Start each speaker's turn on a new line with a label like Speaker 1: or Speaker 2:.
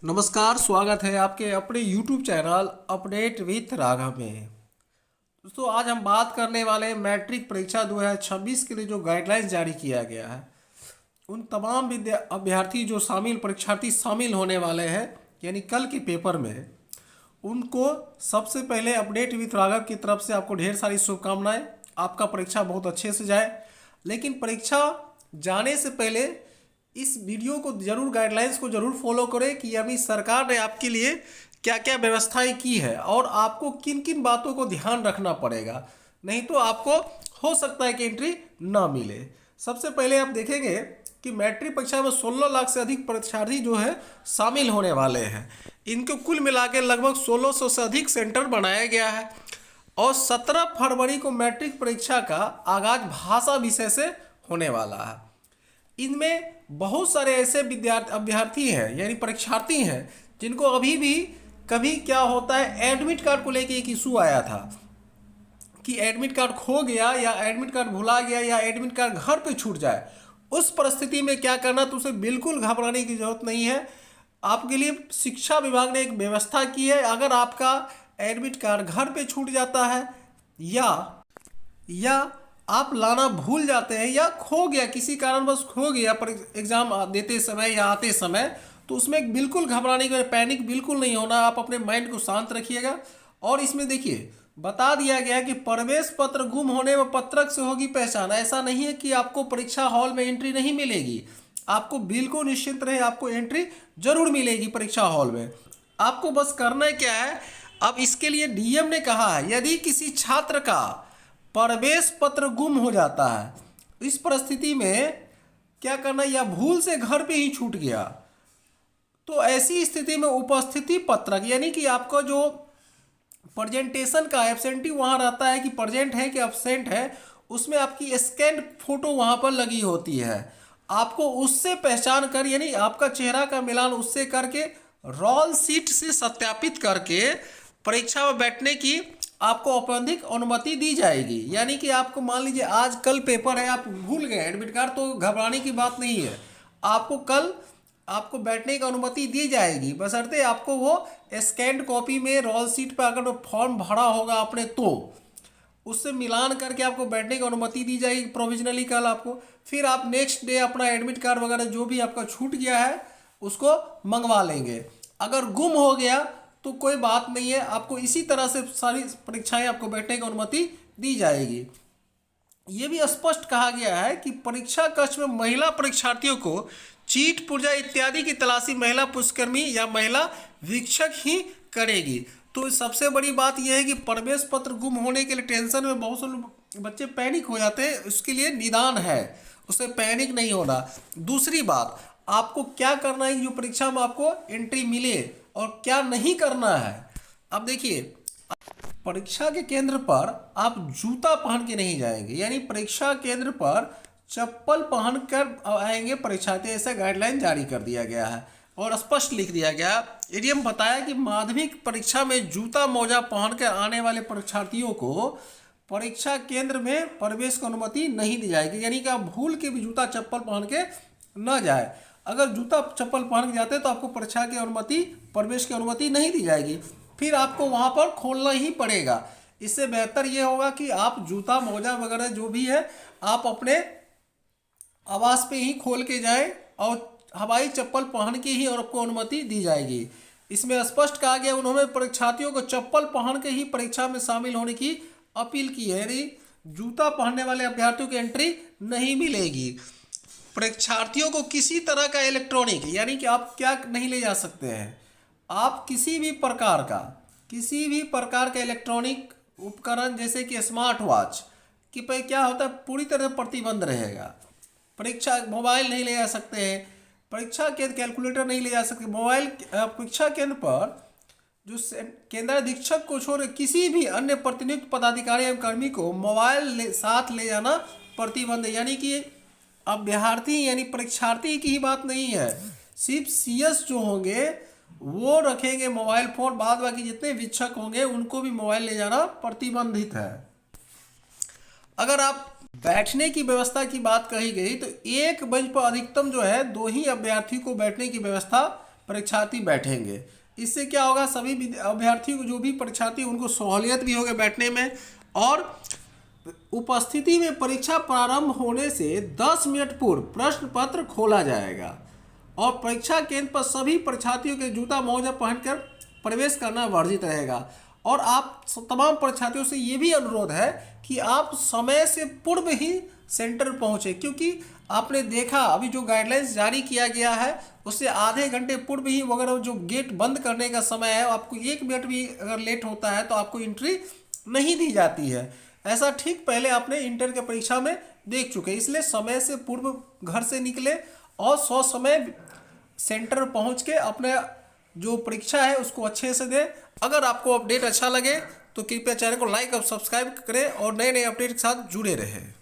Speaker 1: नमस्कार, स्वागत है आपके अपने YouTube channel update with Raghav में। दोस्तों, आज हम बात करने वाले हैं मैट्रिक परीक्षा 2026 के लिए जो गाइडलाइंस जारी किया गया है। उन तमाम अभ्यर्थी जो परीक्षार्थी शामिल होने वाले हैं यानी कल के पेपर में, उनको सबसे पहले अपडेट विथ राघव की तरफ से आपको ढेर सारी शुभकामनाएं। आपका परीक्षा बहुत अच्छे से जाए। लेकिन परीक्षा जाने से पहले इस वीडियो को जरूर, गाइडलाइंस को जरूर फॉलो करें कि यानी सरकार ने आपके लिए क्या क्या व्यवस्थाएं की है और आपको किन किन बातों को ध्यान रखना पड़ेगा, नहीं तो आपको हो सकता है कि एंट्री ना मिले। सबसे पहले आप देखेंगे कि मैट्रिक परीक्षा में 16 लाख से अधिक परीक्षार्थी जो है शामिल होने वाले हैं। इनको कुल मिला के लगभग 1600 से अधिक सेंटर बनाया गया है और 17 फरवरी को मैट्रिक परीक्षा का आगाज भाषा विषय से होने वाला है। इनमें बहुत सारे ऐसे अभ्यर्थी हैं यानी परीक्षार्थी हैं जिनको अभी भी कभी क्या होता है, एडमिट कार्ड को लेके एक इशू आया था कि एडमिट कार्ड खो गया या एडमिट कार्ड भुला गया या एडमिट कार्ड घर पे छूट जाए। उस परिस्थिति में क्या करना, तो उसे बिल्कुल घबराने की जरूरत नहीं है। आपके लिए शिक्षा विभाग ने एक व्यवस्था की है। अगर आपका एडमिट कार्ड घर पे छूट जाता है या आप लाना भूल जाते हैं या खो गया, किसी कारणवश खो गया पर एग्जाम देते समय या आते समय, तो उसमें बिल्कुल घबराने की, पैनिक बिल्कुल नहीं होना। आप अपने माइंड को शांत रखिएगा। और इसमें देखिए बता दिया गया है कि प्रवेश पत्र गुम होने में पत्रक से होगी पहचान। ऐसा नहीं है कि आपको परीक्षा हॉल में एंट्री नहीं मिलेगी। आपको बिल्कुल निश्चिंत रहे, आपको एंट्री जरूर मिलेगी परीक्षा हॉल में। आपको बस करना है क्या है, अब इसके लिए डीएम ने कहा है यदि किसी छात्र का प्रवेश पत्र गुम हो जाता है, इस परिस्थिति में क्या करना, या भूल से घर पे ही छूट गया, तो ऐसी स्थिति में उपस्थिति पत्रक यानी कि आपका जो प्रेजेंटेशन का एब्सेंटी वहां रहता है कि प्रेजेंट है कि एब्सेंट है, उसमें आपकी स्कैन फोटो वहां पर लगी होती है। आपको उससे पहचान कर यानी आपका चेहरा का मिलान उससे करके रोल सीट से सत्यापित करके परीक्षा में बैठने की आपको औपचारिक अनुमति दी जाएगी। यानी कि आपको मान लीजिए आज कल पेपर है, आप भूल गए एडमिट कार्ड, तो घबराने की बात नहीं है। आपको कल आपको बैठने की अनुमति दी जाएगी, बशर्ते आपको वो स्कैन्ड कॉपी में रोल सीट पर अगर फॉर्म भरा होगा आपने तो उससे मिलान करके आपको बैठने की अनुमति दी जाएगी प्रोविजनली कल आपको। फिर आप नेक्स्ट डे अपना एडमिट कार्ड वगैरह जो भी आपका छूट गया है उसको मंगवा लेंगे। अगर गुम हो गया तो कोई बात नहीं है, आपको इसी तरह से सारी परीक्षाएं आपको बैठने की अनुमति दी जाएगी। ये भी स्पष्ट कहा गया है कि परीक्षा कक्ष में महिला परीक्षार्थियों को चीट पुर्जा इत्यादि की तलाशी महिला पुलिसकर्मी या महिला वीक्षक ही करेगी। तो सबसे बड़ी बात यह है कि प्रवेश पत्र गुम होने के लिए टेंशन में बहुत से बच्चे पैनिक हो जाते हैं, उसके लिए निदान है, उससे पैनिक नहीं होना। दूसरी बात, आपको क्या करना है जो परीक्षा में आपको एंट्री मिले और क्या नहीं करना है। अब देखिए, परीक्षा के केंद्र पर आप जूता पहन के नहीं जाएंगे, यानी परीक्षा केंद्र पर चप्पल पहनकर आएंगे परीक्षार्थी, ऐसा गाइडलाइन जारी कर दिया गया है और स्पष्ट लिख दिया गया। एडीएम बताया कि माध्यमिक परीक्षा में जूता मोजा पहनकर आने वाले परीक्षार्थियों को परीक्षा केंद्र में प्रवेश की अनुमति नहीं दी जाएगी। यानी कि आप भूल के भी जूता चप्पल पहन के न जाए। अगर जूता चप्पल पहन के जाते हैं तो आपको परीक्षा की अनुमति, प्रवेश की अनुमति नहीं दी जाएगी, फिर आपको वहां पर खोलना ही पड़ेगा। इससे बेहतर ये होगा कि आप जूता मोजा वगैरह जो भी है आप अपने आवास पे ही खोल के जाएं और हवाई चप्पल पहन के ही और आपको अनुमति दी जाएगी। इसमें स्पष्ट कहा गया, उन्होंने परीक्षार्थियों को चप्पल पहन के ही परीक्षा में शामिल होने की अपील की है। यदि जूता पहनने वाले अभ्यर्थियों की एंट्री नहीं मिलेगी। परीक्षार्थियों को किसी तरह का इलेक्ट्रॉनिक यानी कि आप क्या नहीं ले जा सकते हैं, आप किसी भी प्रकार का इलेक्ट्रॉनिक उपकरण जैसे कि स्मार्ट वॉच कि पे क्या होता है, पूरी तरह प्रतिबंध रहेगा। परीक्षा मोबाइल नहीं ले जा सकते हैं, परीक्षा केंद्र कैलकुलेटर नहीं ले जा सकते। मोबाइल परीक्षा केंद्र पर जो केंद्राधीक्षक को छोड़ किसी भी अन्य प्रतिनियुक्त पदाधिकारी एवं कर्मी को मोबाइल साथ ले जाना प्रतिबंध है। यानी कि अभ्यर्थी यानी परीक्षार्थी की ही बात नहीं है, सिर्फ सीएस जो होंगे वो रखेंगे मोबाइल फोन, बाद बाकी जितने वीक्षक होंगे उनको भी मोबाइल ले जाना प्रतिबंधित है। अगर आप बैठने की व्यवस्था की बात कही गई तो एक बेंच पर अधिकतम जो है 2 ही अभ्यर्थी को बैठने की व्यवस्था परीक्षार्थी बैठेंगे। इससे क्या होगा, सभी अभ्यर्थियों को, जो भी परीक्षार्थी, उनको सहूलियत भी होगी बैठने में। और उपस्थिति में परीक्षा प्रारंभ होने से 10 मिनट पूर्व प्रश्न पत्र खोला जाएगा और परीक्षा केंद्र पर सभी परीक्षार्थियों के जूता मोजा पहनकर प्रवेश करना वर्जित रहेगा। और आप तमाम परीक्षार्थियों से ये भी अनुरोध है कि आप समय से पूर्व ही सेंटर पहुंचे, क्योंकि आपने देखा अभी जो गाइडलाइंस जारी किया गया है उससे आधे घंटे पूर्व ही अगर जो गेट बंद करने का समय है, आपको 1 मिनट भी अगर लेट होता है तो आपको एंट्री नहीं दी जाती है। ऐसा ठीक पहले आपने इंटर के परीक्षा में देख चुके, इसलिए समय से पूर्व घर से निकले और समय सेंटर पहुंच के अपने जो परीक्षा है उसको अच्छे से दें। अगर आपको अपडेट अच्छा लगे तो कृपया चैनल को लाइक और सब्सक्राइब करें और नए नए अपडेट के साथ जुड़े रहें।